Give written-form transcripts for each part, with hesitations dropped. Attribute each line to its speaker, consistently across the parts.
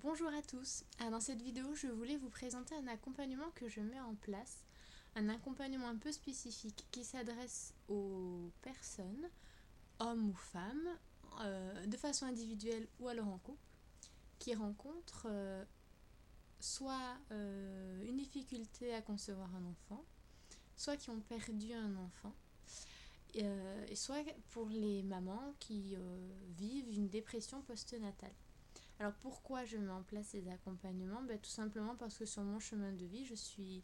Speaker 1: Bonjour à tous. Dans cette vidéo, je voulais vous présenter un accompagnement que je mets en place, un accompagnement un peu spécifique qui s'adresse aux personnes, hommes ou femmes, de façon individuelle ou alors en couple, qui rencontrent soit une difficulté à concevoir un enfant, soit qui ont perdu un enfant, et soit pour les mamans qui vivent une dépression postnatale. Alors pourquoi je mets en place ces accompagnements? Tout simplement parce que sur mon chemin de vie, je suis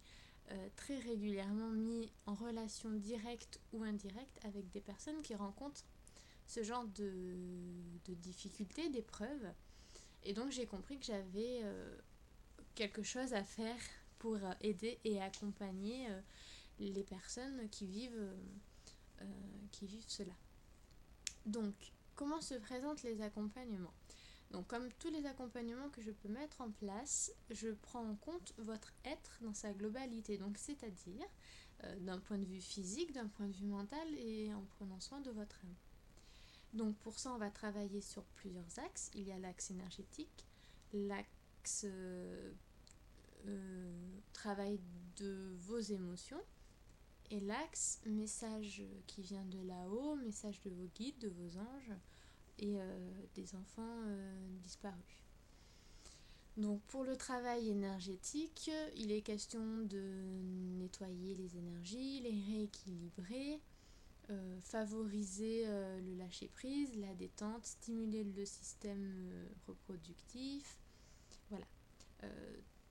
Speaker 1: très régulièrement mis en relation directe ou indirecte avec des personnes qui rencontrent ce genre de difficultés, d'épreuves. Et donc j'ai compris que j'avais quelque chose à faire pour aider et accompagner les personnes qui vivent cela. Donc, comment se présentent les accompagnements? Donc, comme tous les accompagnements que je peux mettre en place, je prends en compte votre être dans sa globalité. Donc, c'est-à-dire d'un point de vue physique, d'un point de vue mental et en prenant soin de votre âme. Donc, pour ça, on va travailler sur plusieurs axes. Il y a l'axe énergétique, l'axe travail de vos émotions et l'axe message qui vient de là-haut, message de vos guides, de vos anges et des enfants disparus. Donc pour le travail énergétique, il est question de nettoyer les énergies, les rééquilibrer, favoriser le lâcher-prise, la détente, stimuler le système reproductif. Voilà.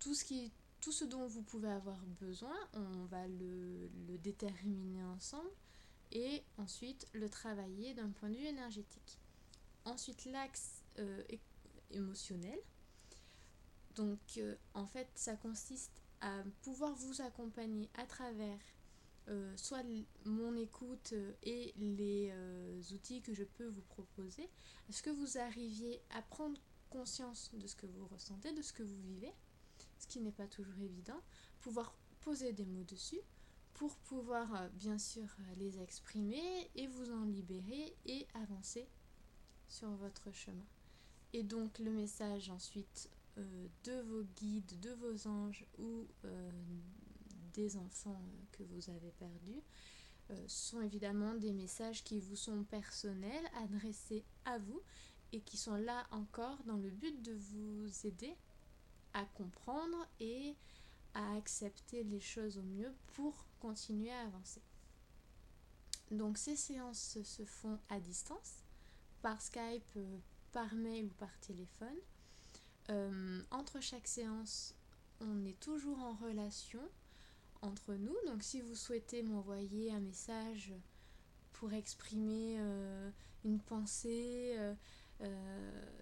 Speaker 1: Tout ce dont vous pouvez avoir besoin, on va le déterminer ensemble et ensuite le travailler d'un point de vue énergétique. Ensuite, l'axe émotionnel. Donc, en fait, ça consiste à pouvoir vous accompagner à travers soit mon écoute et les outils que je peux vous proposer, à ce que vous arriviez à prendre conscience de ce que vous ressentez, de ce que vous vivez, ce qui n'est pas toujours évident, pouvoir poser des mots dessus, pour pouvoir bien sûr les exprimer et vous en libérer et avancer sur votre chemin. Et donc le message ensuite de vos guides, de vos anges ou des enfants que vous avez perdus sont évidemment des messages qui vous sont personnels, adressés à vous et qui sont là encore dans le but de vous aider à comprendre et à accepter les choses au mieux pour continuer à avancer. Donc ces séances se font à distance, par Skype, par mail ou par téléphone. Entre chaque séance, on est toujours en relation entre nous. Donc si vous souhaitez m'envoyer un message pour exprimer une pensée,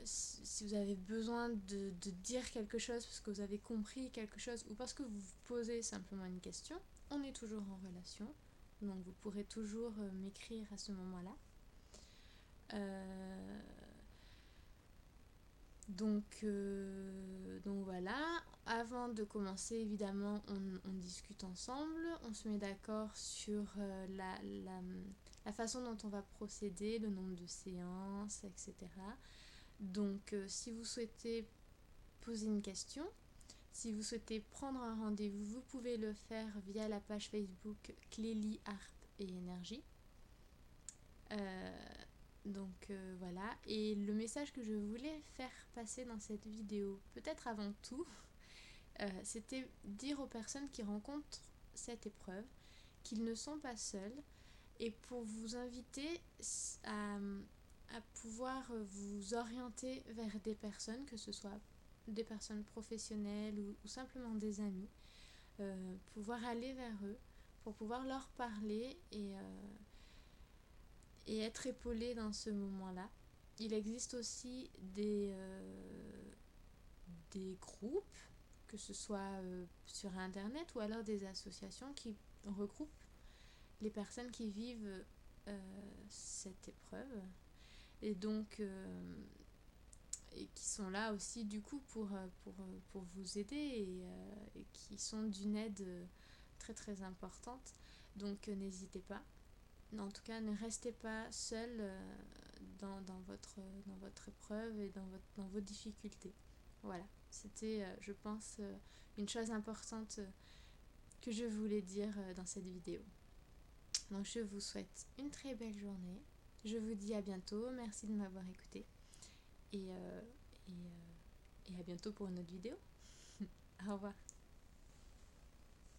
Speaker 1: si vous avez besoin de dire quelque chose parce que vous avez compris quelque chose ou parce que vous vous posez simplement une question, on est toujours en relation. Donc vous pourrez toujours m'écrire à ce moment-là. Donc voilà, avant de commencer évidemment on discute ensemble, on se met d'accord sur la façon dont on va procéder, le nombre de séances, etc. Donc si vous souhaitez poser une question, si vous souhaitez prendre un rendez-vous, vous pouvez le faire via la page Facebook Clélie Harpe et Énergie. Donc voilà, et le message que je voulais faire passer dans cette vidéo, peut-être avant tout, c'était dire aux personnes qui rencontrent cette épreuve qu'ils ne sont pas seuls et pour vous inviter à pouvoir vous orienter vers des personnes, que ce soit des personnes professionnelles ou simplement des amis, pouvoir aller vers eux pour pouvoir leur parler et être épaulé dans ce moment-là. Il existe aussi des groupes, que ce soit sur internet ou alors des associations qui regroupent les personnes qui vivent cette épreuve et donc et qui sont là aussi du coup pour vous aider et qui sont d'une aide très très importante. Donc n'hésitez pas. En tout cas, ne restez pas seul dans votre épreuve et dans vos difficultés. Voilà. c'était, je pense, une chose importante que je voulais dire dans cette vidéo. Donc je vous souhaite une très belle journée. Je vous dis à bientôt. Merci de m'avoir écouté. Et à bientôt pour une autre vidéo. Au revoir.